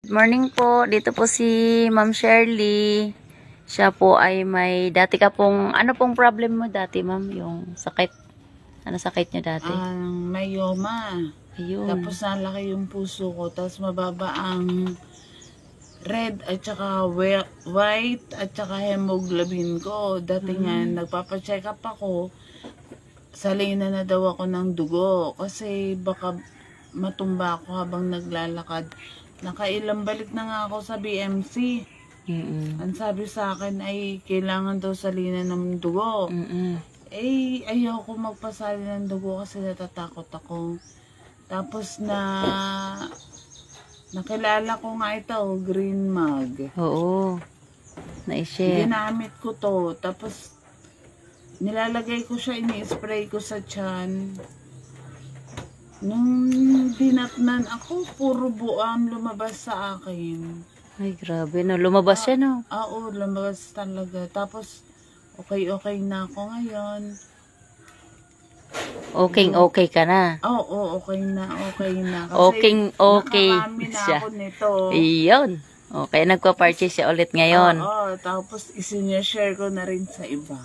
Good morning po. Dito po si Ma'am Shirley. Siya po ay may dati ka pong, ano pong problem mo dati, ma'am? Yung sakit. Ano sakit niyo dati? Ang myoma. Ayun. Tapos nalaki yung puso ko. Tapos mababa ang red at saka white at saka hemoglobin ko. Dati nga nagpapacheck up ako. Salina na daw ako ng dugo. Kasi baka matumba ako habang naglalakad. Nakailang balik na nga ako sa BMC. Ang sabi sa akin ay kailangan daw salina ng dugo. Eh, ayaw ko magpasali ng dugo kasi natatakot ako. Tapos nakilala ko nga ito, Green Mag. Oo. Na-share. Ginamit ko to. Tapos nilalagay ko siya, ini-spray ko sa tiyan. Nung dinatnan ako, puro buam lumabas sa akin. Ay, grabe. No? Lumabas siya, no? Oo, lumabas talaga. Tapos, okay na ako ngayon. Okay ka na. Oo, okay na. Kasi Okay nakarami na siya. ako nito. Iyon. Okay, nagpa-purchase siya ulit ngayon. Oo, tapos isinishare ko na rin sa iba.